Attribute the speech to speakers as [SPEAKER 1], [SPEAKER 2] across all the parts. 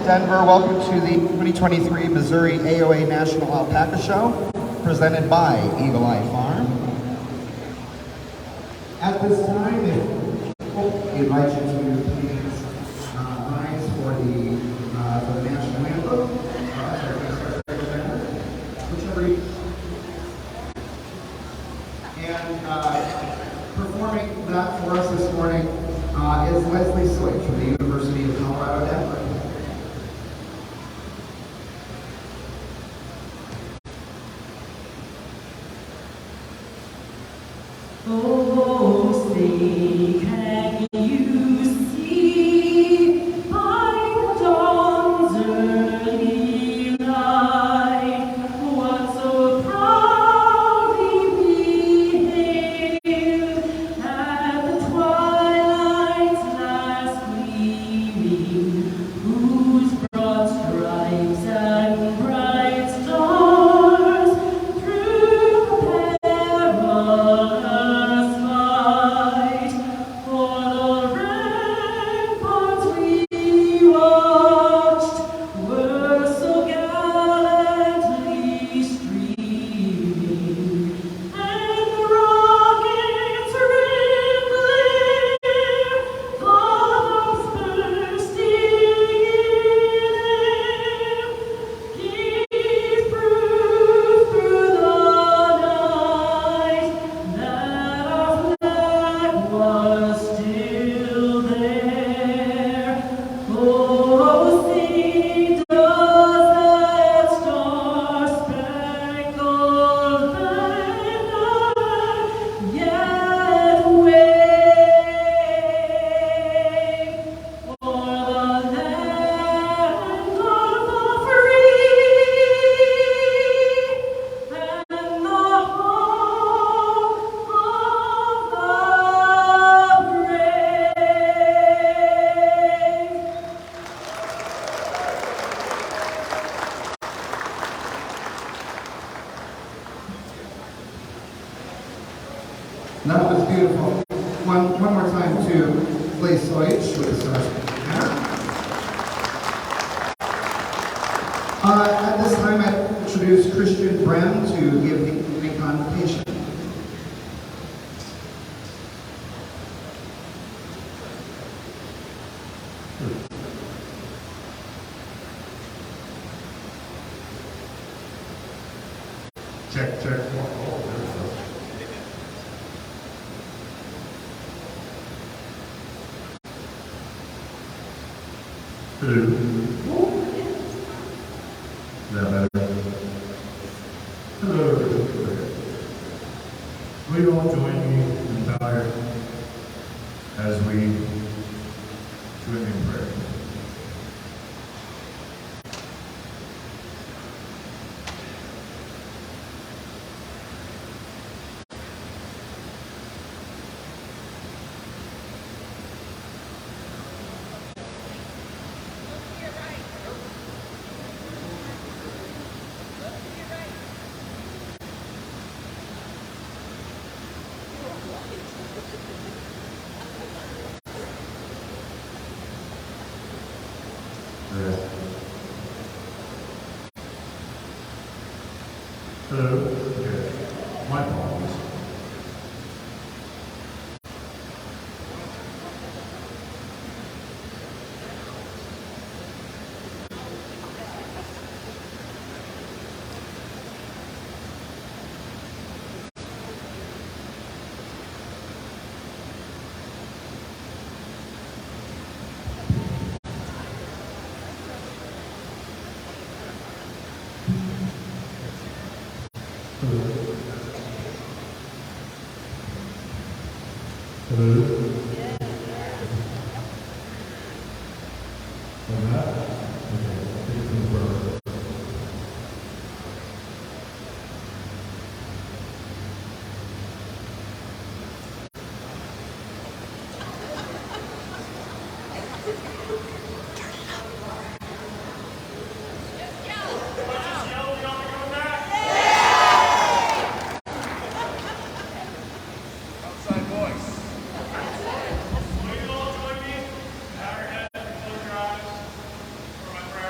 [SPEAKER 1] Denver. Welcome to the 2023 Missouri AOA National Alpaca Show, presented by Eagle Eye Farm. At this time, we invite you to please rise for the national anthem. Whichever you... And performing that for us this morning is Leslie Switch from the University of Colorado, Denver.
[SPEAKER 2] Oh, say, can you see by the dawn's early light what so proudly we hailed at the twilight's last gleaming, whose broad stripes and bright stars through the perilous fight for the ramparts we watched were so gallantly streaming, and the rockets rippling, columns bursting in, gave proof through the night that our flag was still there. Oh, see, does that star-spangled banner yet wave for the land of the free and the home of the brave?
[SPEAKER 1] That was beautiful. One more time to Leslie Switch with at this time, I introduce Christian Brem to give the evening convocation.
[SPEAKER 3] Check, check. Oh, there we go. Hello. Is that better? Hello. Will you all join me in prayer as we join me in prayer? Hello. Okay. My apologies. Hello. On that? Okay, take it from the front.
[SPEAKER 4] Outside voice. Will you all join me? Bow your heads and close your eyes for my prayer.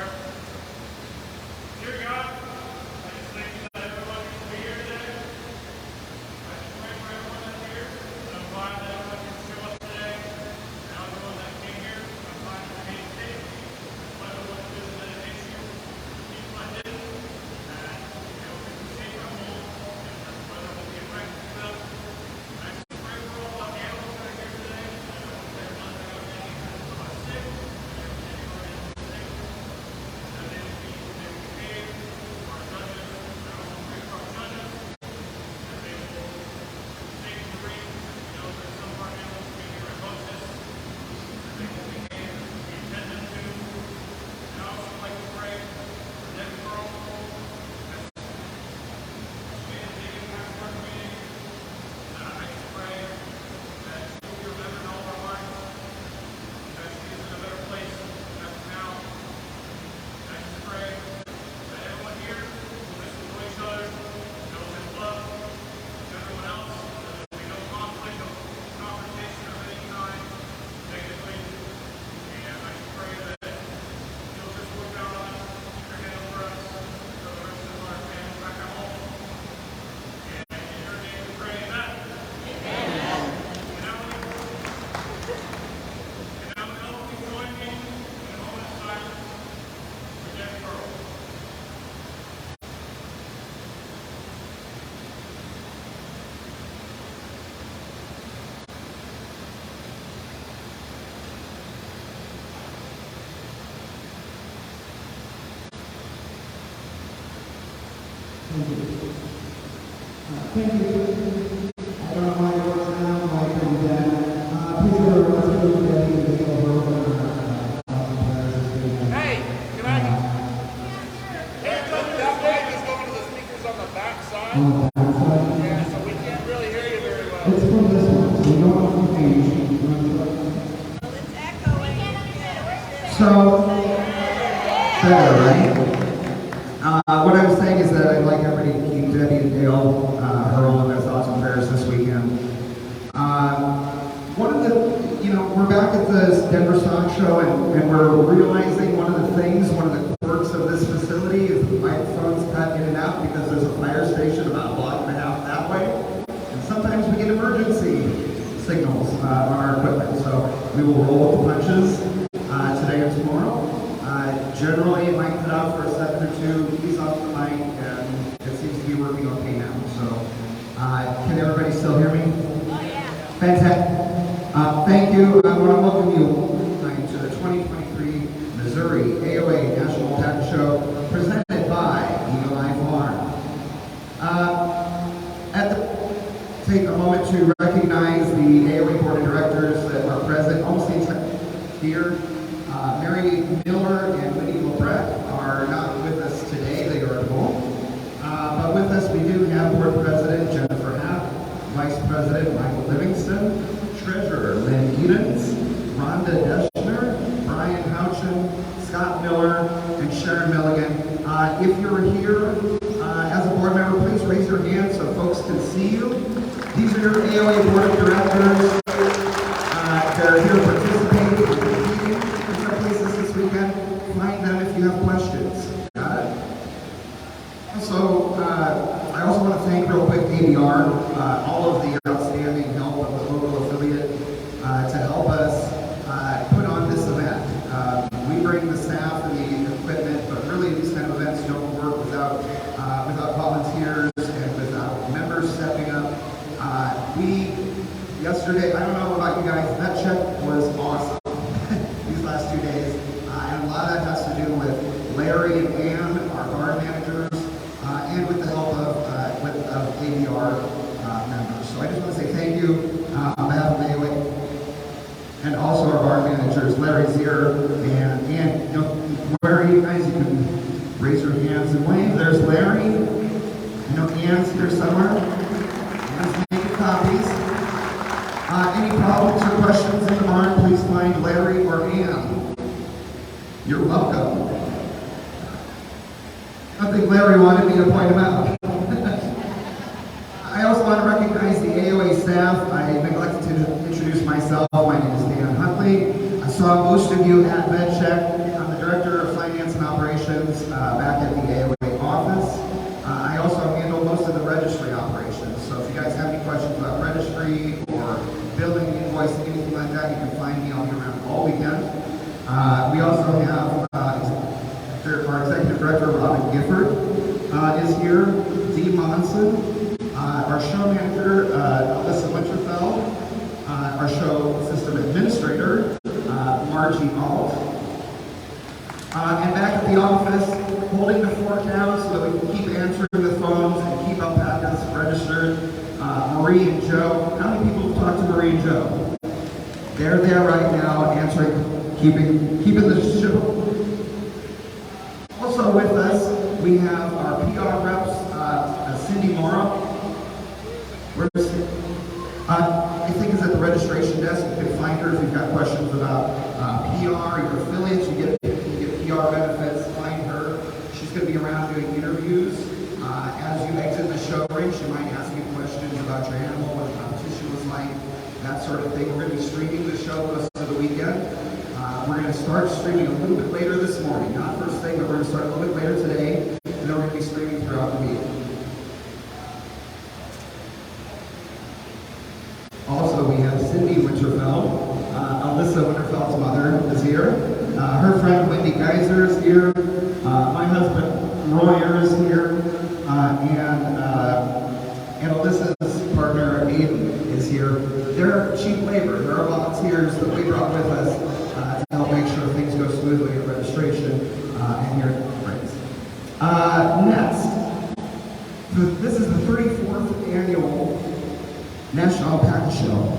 [SPEAKER 1] Thank you. Thank you. I don't know why it works now, why I couldn't do that. Please go to let's go to Debbie and take over
[SPEAKER 4] Hey, can I? Hey, that way just going to the speakers on the back side.
[SPEAKER 1] on the back side.
[SPEAKER 4] Yeah, so we can't really hear you very well.
[SPEAKER 1] It's from this one, so we don't have to change. So, better, right? What I was saying is that I'd like everybody to keep Debbie and Dale Hurl in their thoughts and prayers this weekend. One of the, we're back at the Denver Stock Show, and we're realizing one of the quirks of this facility is the microphones cut in and out because there's a fire station about a block and a half that way. And sometimes we get emergency signals on our equipment, so we will roll with the punches today and tomorrow. Generally, it might cut out for a second or two, ease off the mic, and it seems to be working okay now. So, can everybody still hear me?
[SPEAKER 2] Oh, yeah.
[SPEAKER 1] Fantastic. Thank you. I want to welcome you tonight to the 2023 Missouri AOA National Tack Show, presented by Eagle Eye Farm. Take a moment to recognize the AOA Board of Directors that are present, almost the entire here. Mary Miller and Winnie Lebrecht are not with us today, they are at home. But with us we do have Board President Jennifer Happ, Vice President Michael Livingston, Treasurer Lynn Edens, Rhonda Deschner, Brian Houchin, Scott Miller, and Sharon Milligan. If you're here as a board member, please raise your hand so folks can see you. These are your AOA Board of Directors. They're here participating and competing in some places this weekend. Find them if you have questions. Got it? So, I also want to thank real quick ABR, all of the outstanding help of the local affiliate to help us put on this event. We bring the staff and the equipment, but really these kind of events don't work without volunteers and without members stepping up. Yesterday, I don't know about you guys, that check was awesome these last 2 days. And a lot of that has to do with Larry and Ann, our bar managers, and with the help of ABR members. So I just want to say thank you on behalf of AOA and also our bar managers, Larry's here, and where are you guys? You can raise your hands and wave. There's Larry. I know Ann's here somewhere. Ann's making copies. Any problems or questions in the barn, please find Larry or Ann. You're welcome. I think Larry wanted me to point him out. I also want to recognize the AOA staff. I neglected to introduce myself. My name is Dan Huntley. I saw most of you at MedCheck. I'm the Director of Finance and Operations back at the AOA office. I also handle most of the registry operations. So if you guys have any questions about registry or billing, invoicing, anything like that, you can find me. I'll be around all weekend. We also have our Executive Director, Robin Gifford, is here. Dee Monson, our show manager, Alyssa Winterfeld, our show system administrator, Margie Alt, and back at the office, holding the fort down so that we can keep answering the phones and keep up packets registered, Marie and Joe. How many people have talked to Marie and Joe? They're there right now, answering, keeping the show. Also with us, we have our PR reps, Cindy Mora. Where's I think is at the registration desk. You can find her if you've got questions about PR, your affiliates, you get PR benefits, find her. She's going to be around doing interviews. As you exit the show ring, she might ask you questions about your animal, what the competition was like, that sort of thing. We're going to be streaming the show the rest of the weekend. We're going to start streaming a little bit later this morning. Not first thing, but we're going to start a little bit later today, and then we're going to be streaming throughout the week. Also, we have Cindy Winterfeld. Alyssa Winterfeld's mother is here. Her friend Wendy Geiser is here. My husband Royer is here. And Alyssa's partner Aiden is here. They're cheap labor. There are volunteers that we brought with us to help make sure things go smoothly at registration and here at the breaks. Next, National Alpaca Show.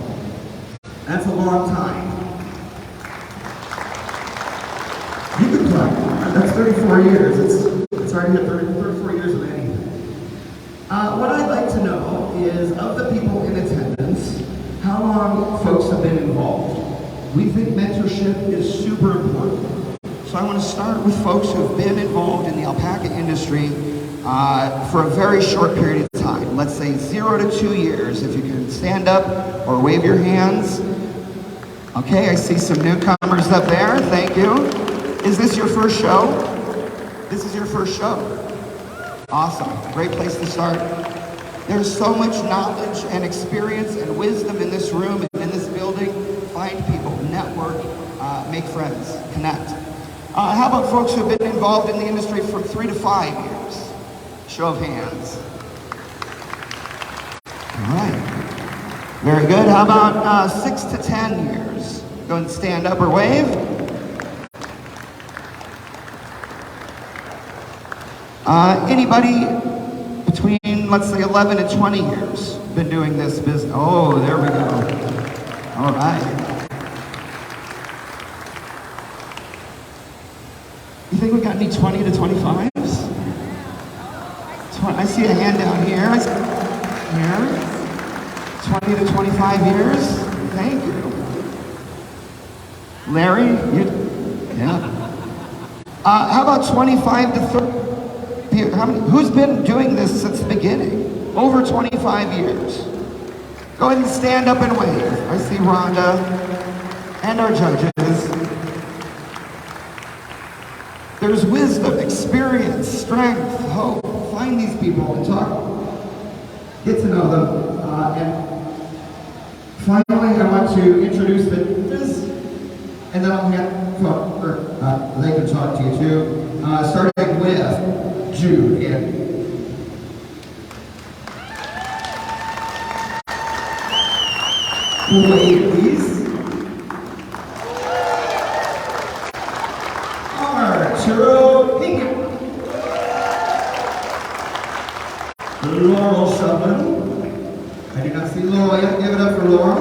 [SPEAKER 1] That's a long time. You can clap. That's 34 years. It's already hit 34 years of anything. What I'd like to know is, of the people in attendance, how long folks have been involved. We think mentorship is super important. So I want to start with folks who have been involved in the alpaca industry for a very short period of time. Let's say 0 to 2 years. If you can stand up or wave your hands. Okay, I see some newcomers up there. Thank you. Is this your first show? This is your first show. Awesome. Great place to start. There's so much knowledge and experience and wisdom in this room and in this building. Find people, network, make friends, connect. How about folks who have been involved in the industry for 3 to 5 years? Show of hands. All right. Very good. How about 6 to 10 years? Go and stand up or wave. Anybody between, let's say, 11 and 20 years been doing this business? Oh, there we go. All right. You think we got any 20 to 25s? I see a hand down here. Here. 20 to 25 years. Thank you. Larry, yeah. How about 25 to 30? Who's been doing this since the beginning? Over 25 years. Go ahead and stand up and wave. I see Rhonda and our judges. There's wisdom, experience, strength, hope. Find these people and talk. Get to know them. And finally, I want to introduce the judges, and then I'll they can talk to you too. Starting with Jude and ladies. Arturo Hingham. Laurel Shubman. I do not see Laurel yet. Give it up for Laurel.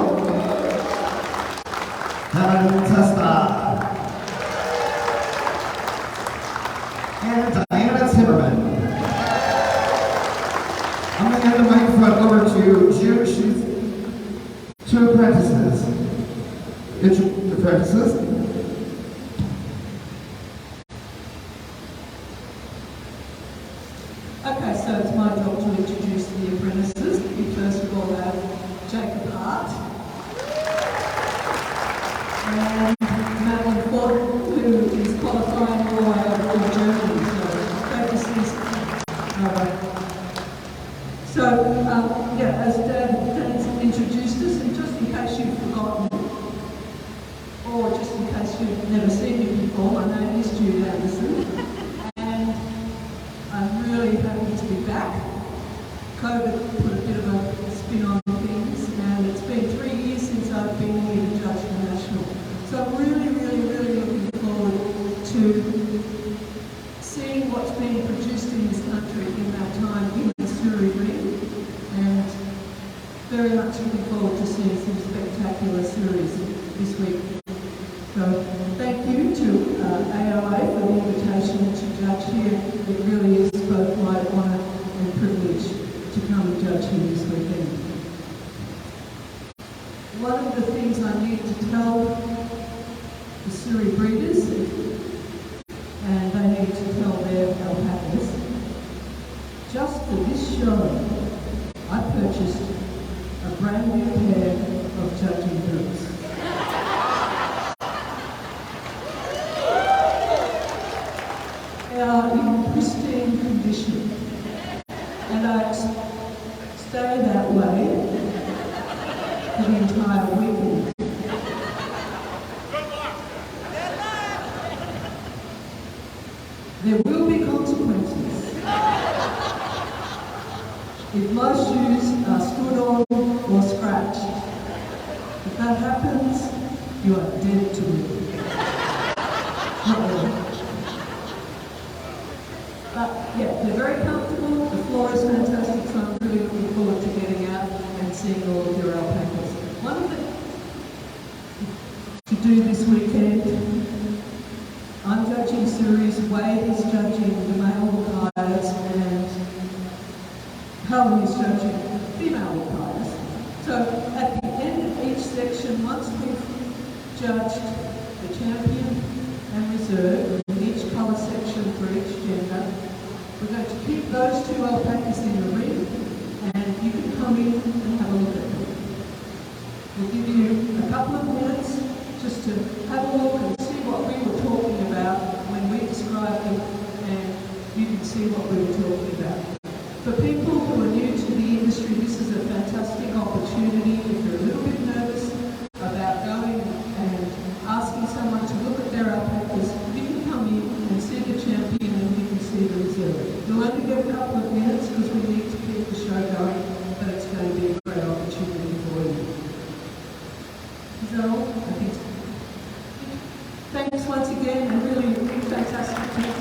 [SPEAKER 1] Helen Testa. And Diana Timmerman. I'm going to hand the microphone over to Jude. She's 2 apprentices. Apprentices.
[SPEAKER 2] Okay, so it's my job to introduce the apprentices. We first of all have Jacob Hart and Madeline Ford, who is qualifying lawyer from Germany. So practices. As Dan's introduced us, and just in case you've forgotten, or just in case you've never seen me before, my name is Jude Anderson. I'm really happy to be back. COVID put a bit of a spin on things, and it's been 3 years since I've been here to judge the National. So I'm really looking forward to seeing what's been produced in this country in that time in the Surrey, and very much looking forward to seeing some spectacular series this week. So thank you to AOA for the invitation to judge here. It really is both my honour and privilege to come and judge here this weekend. One of the things I need to tell the Surrey breeders, and they need to tell their alpacas, just for this show, I purchased a brand new pair of judging boots. They are in pristine condition, and I stay that way for the entire weekend. There will be consequences. If my shoes are stood on or scratched, if that happens, you are dead to me. Not really. But yeah, they're very comfortable. The floor is fantastic, so I'm really looking forward to getting out and seeing all of your alpacas. One of the to do this weekend, I'm judging series, Wade is judging the male Hokkaidos, and Helen is judging female Hokkaidos. So at the end of each section, once we've judged the champion and reserve in each colour section for each gender, we're going to keep those two alpacas in the ring, and you can come in and have a look at them. We'll give you a couple of minutes just to have a look and see what we were talking about when we described them, and you can see what we were talking about. For people who are new to the industry, this is a fantastic opportunity. If you're a little bit nervous about going and asking someone to look at their alpacas, you can come in and see the champion and you can see the reserve. You'll only get a couple of minutes because we need to keep the show going, but it's going to be a great opportunity for you. Is that all? I think so. Thanks once again, and really fantastic team.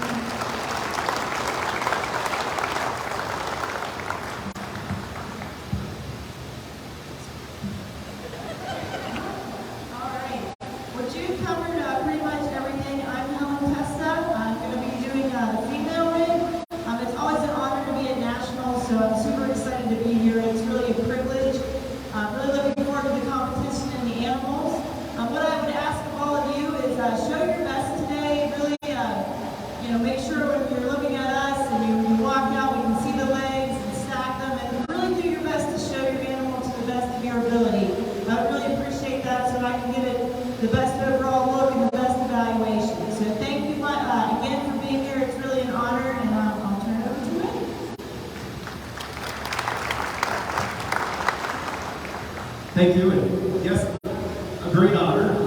[SPEAKER 5] Thank you, and yes, a great honor.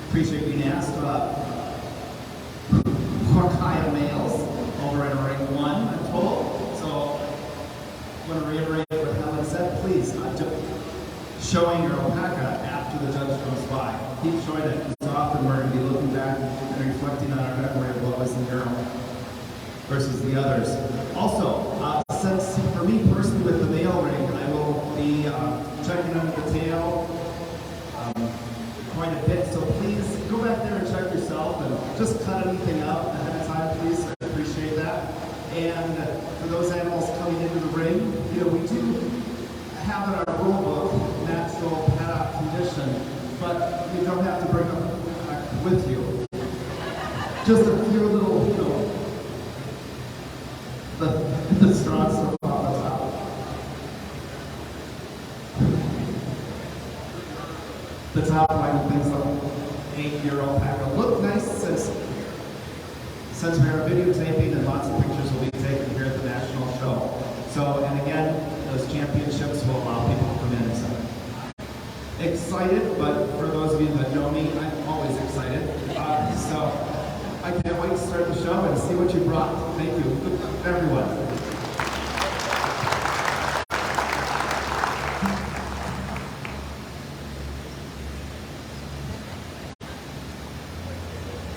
[SPEAKER 5] Appreciate being asked. Hokkaido males over in ring 1, I'm told. So I want to reiterate what Helen said. Please, showing your alpaca after the judge goes by. Keep showing it, because often we're going to be looking back and reflecting on our memory of what was in your versus the others. Also, since for me personally with the male ring, I will be checking under the tail quite a bit, so please go back there and check yourself and just cut anything up ahead of time, please. I appreciate that. And for those animals coming into the ring, we do have in our rule book natural paddock condition, but you don't have to bring them with you. Just a few little, the strong stuff off the top. The top line of things like 8-year-old alpaca look nice since we are videotaping, and lots of pictures will be taken here at the national show. So, and again, those championships will allow people to come in. So excited, but for those of you that know me, I'm always excited. So I can't wait to start the show and see what you brought. Thank you, everyone.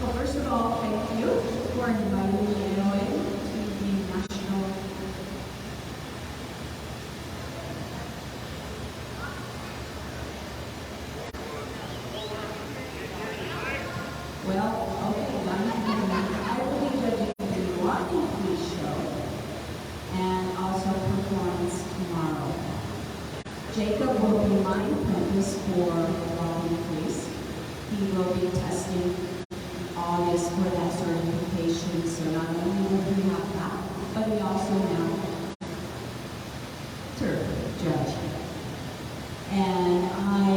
[SPEAKER 6] Well, first of all, thank you for inviting me to the national. Well, okay, I will be judging the walking police show and also performance tomorrow. Jacob will be my apprentice for walking police. He will be testing August for that certification, so not only will he have that, but he also now judge. And I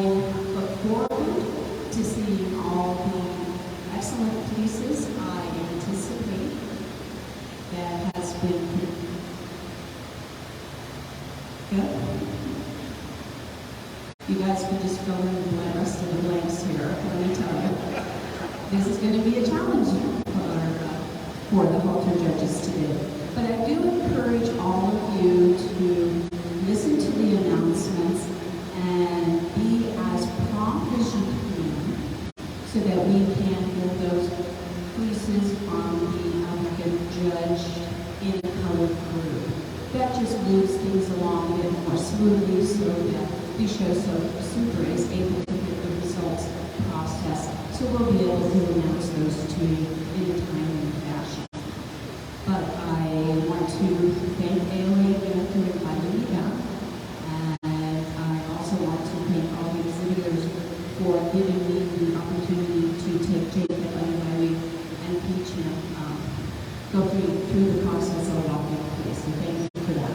[SPEAKER 6] look forward to seeing all the excellent pieces I anticipate that has been good. You guys can just fill in the rest of the blanks here, let me tell you. This is going to be a challenge for the halter judges today. But I do encourage all of you to listen to the announcements and be as prompt as you can so that we can get those pieces on the judge in a colored group. That just moves things along a bit more smoothly so that the show super is able to get the results processed. So we'll be able to announce those to you in a timely fashion. But I want to thank AOA again for inviting me back. And I also want to thank all the exhibitors for giving me the opportunity to take Jacob under my wing and teach him, go through the process of walking place. So thank you for that.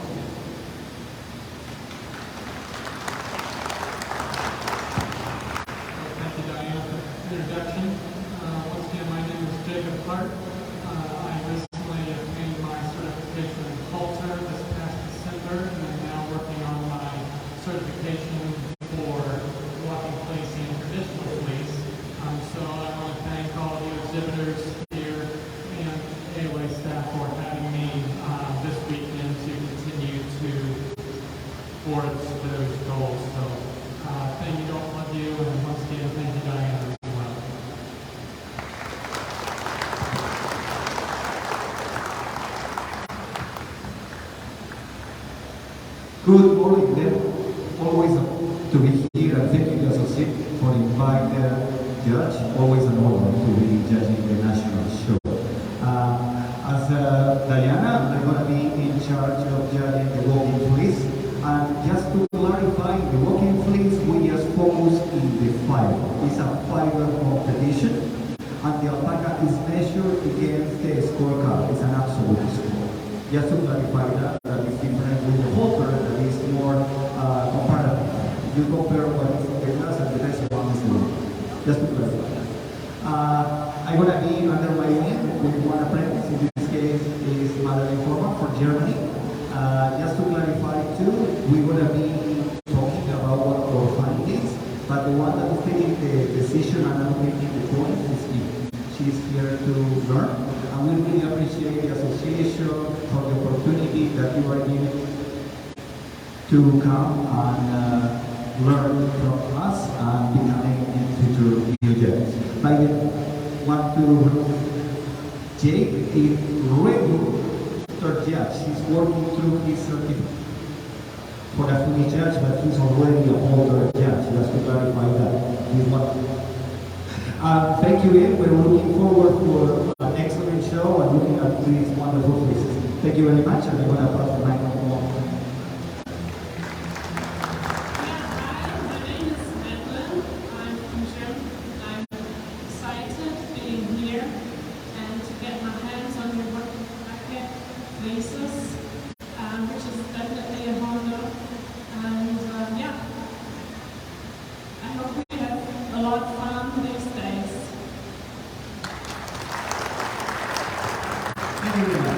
[SPEAKER 7] Thank you, Diane, for the introduction. Once again, my name is Jacob Clark. I recently obtained my certification in Halter this past December, and I'm now working on my certification for walking place and traditional place. So I want to thank all the exhibitors here and AOA staff for having me this weekend to continue to forge those goals. So thank you to all of you, and once again, thank you, Diana, as well.
[SPEAKER 8] Good morning, then. Always to be here, and thank you, Associate, for inviting Judge. Always an honor to be judging the national show. As Diana, I'm going to be in charge of judging the walking fleece. And just to clarify, the walking fleece, we just focus in the fiber. It's a fiber competition, and the alpaca is measured against the scorecard. It's an absolute score. Just to clarify that is different with the halter, that is more comparative. You compare what is the best and the best one is the one. Just to clarify. I'm going to be under my wing with one apprentice. In this case is Madeleine Forma for Germany. Just to clarify too, we're going to be talking about what our findings, but the one that is taking the decision and not making the points is me. She's here to learn, and we really appreciate the association for the opportunity that you are giving to come and learn from us and becoming future new judges. I want to Jake is ready third judge. He's working through his certificate for a fully judge, but he's already a older judge. Just to clarify that. He's one. Thank you again. We're looking forward for an excellent show and looking at these wonderful faces. Thank you very much, and I'm going to pass the microphone on.
[SPEAKER 9] My name is Madeline. I'm from Germany. I'm excited being here and to get my hands on your work packet places, which is definitely a honor. And yeah, I hope we have a lot of fun these days.
[SPEAKER 8] Thank you very much.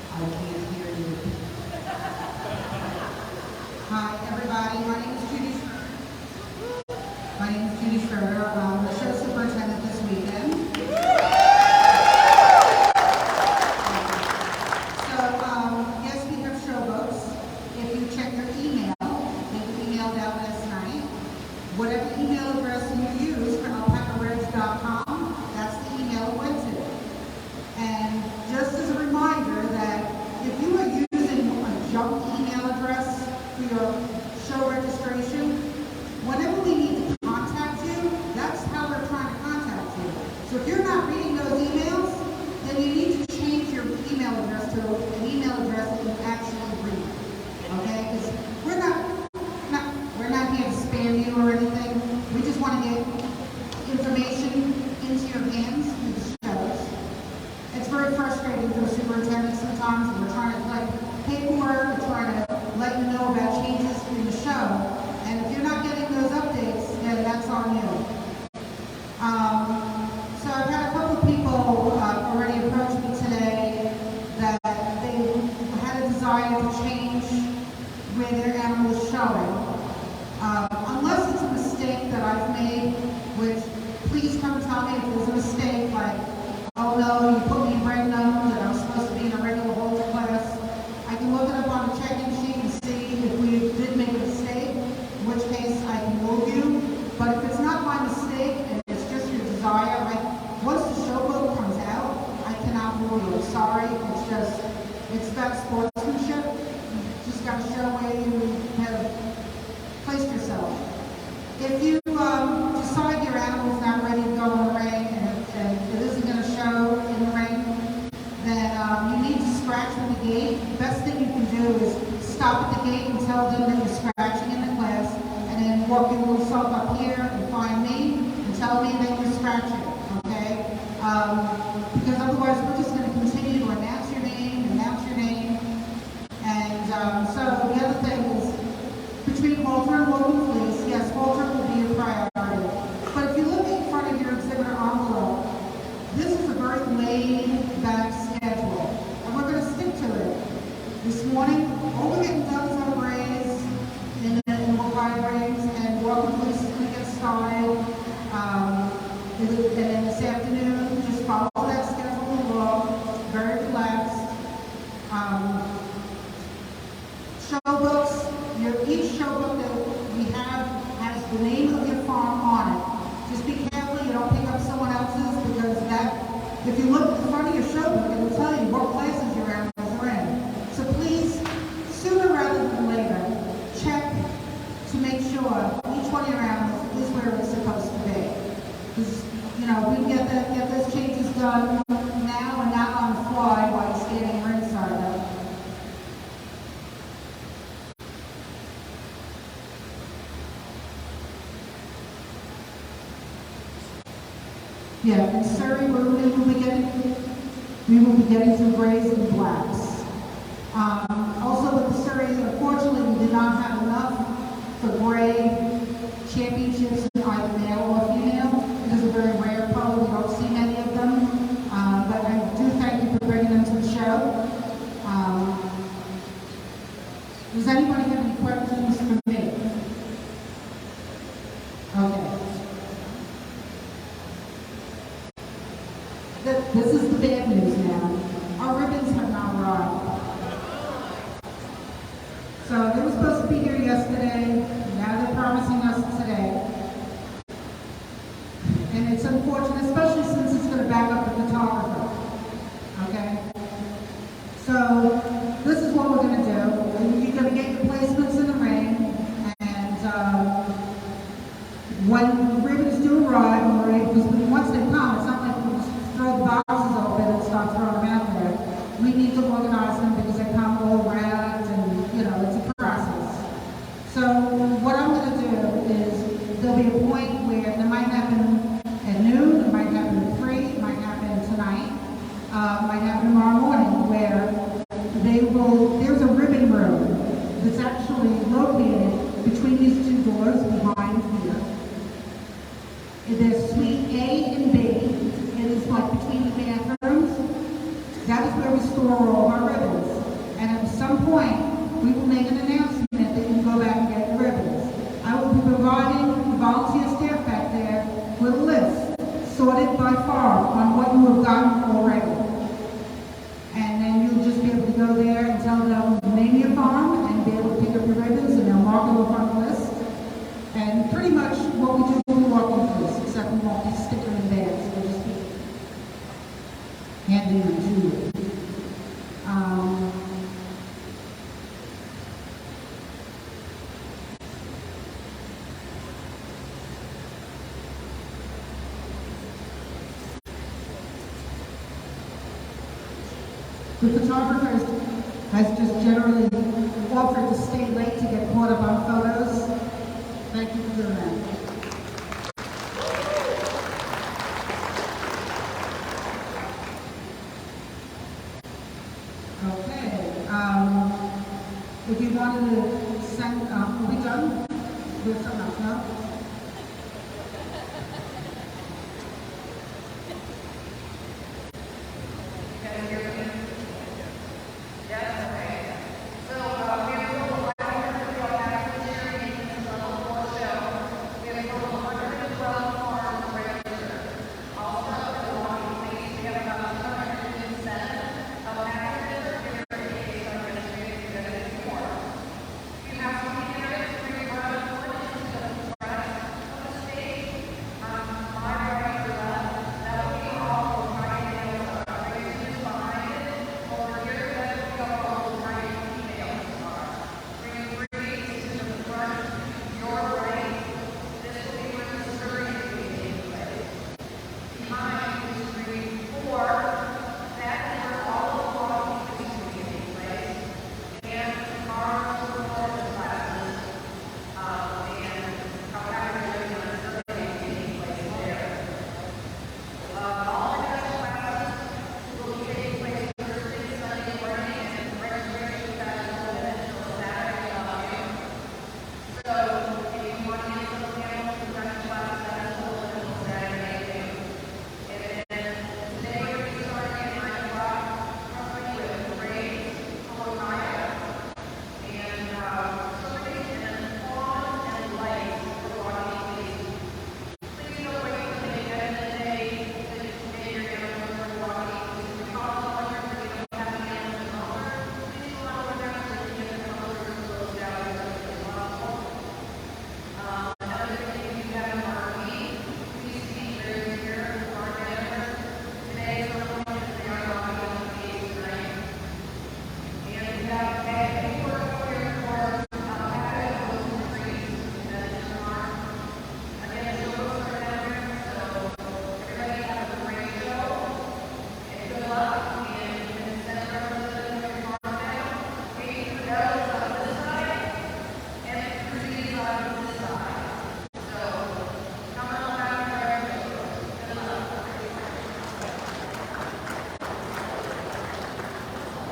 [SPEAKER 10] I can't hear you. Hi, everybody. My name is Judy. My name is Judy Schroeder. I'm the show superintendent this weekend. So, yes, we have showboats. If you check your email, they were emailed out last night. Whatever email address you use for alpacareds.com, that's the email it went to. And just as a reminder that if you are using a junk email address for your show registration, whenever we need to contact you, that's how we're trying to contact you. So if you're not reading those emails, then you need to change your email address to an email address that you actually read. Okay? Because we're not here to spam you or anything. We just want to get information into your hands through the shows. It's very frustrating for the superintendent sometimes. We're trying to like paperwork, we're trying to let you know about changes in the show. And if you're not getting those updates, then that's on you. So I've had a couple of people already approach me today that they had a desire to change where their animal is showing. Unless it's a mistake that I've made, which please come tell me if there's a mistake, like, oh no, you put me in red numbers and I'm supposed to be in a regular holder class. I can look it up on the checking sheet and see if we did make a mistake, in which case I can move you. But if it's not my mistake and it's just your desire, like, once the showboat comes out, I cannot move you. I'm sorry, it's about sportsmanship. You just got to show where you have placed yourself. If you decide your animal's not ready to go in the ring and it isn't going to show in the ring, then you need to scratch with the gate. The best thing you can do is stop at the gate and tell them that you're scratching in the class, and then walk your little self up here and find me and tell me that you're scratching, okay? Because otherwise we're just going to continue to announce your name. And so the other thing is, between Walter and Logan Police, yes, Walter will be a priority. But if you look in front of your exhibitor envelope, this is a very laid-back schedule, and we're going to stick to it. This morning, all we're getting done is our grades in the high grades, and Walker Police is going to get started. And then this afternoon, just follow that schedule along, very relaxed. Showbooks, each showbook that we have has the name of your farm on it. Just be careful you don't pick up someone else's, because if you look at the front of your showbook, it will tell you what classes your animals are in. So please, sooner rather than later, check to make sure each one of your animals is where it's supposed to be. Because, we can get those changes done now and not on the fly while you're standing ringside though. Yeah, in Surrey, we will be getting some grays and blacks. Also with the Surrey, unfortunately, we did not have enough for gray championships in either male or female. It is a very rare color. We don't see many of them. But I do thank you for bringing them to the show. Does anybody have any questions for me? Okay. This is the bad news now. Our ribbons have not arrived. So they were supposed to be here yesterday. Now they're promising us today. And it's unfortunate, especially since it's going to back up the photographer. Okay? So this is what we're going to do. You're going to get your placements in the ring. And when the ribbons do arrive, because once they come, it's not like we just throw the boxes open and start throwing them out there. We need to organize them because they come all wrapped and, it's a process. So what I'm going to do is there'll be a point where it might happen at noon, it might happen at 3, it might happen tonight, it might happen tomorrow morning, where there's a ribbon room that's actually located between these two doors behind here. There's suite A and B. It is like between the bathrooms. That is where we store all of our ribbons. And at some point, we will make an announcement that you can go back and get your ribbons. I will be providing the volunteer staff back there with a list sorted by far on what you have gotten already. And then you'll just be able to go there and tell them the name of your farm and be able to pick up your ribbons, and they'll mark them up on the list. And pretty much what we do when we walk into this, except we won't be sticking in bags, we'll just be handing them to you. The photographer has just generally offered to stay late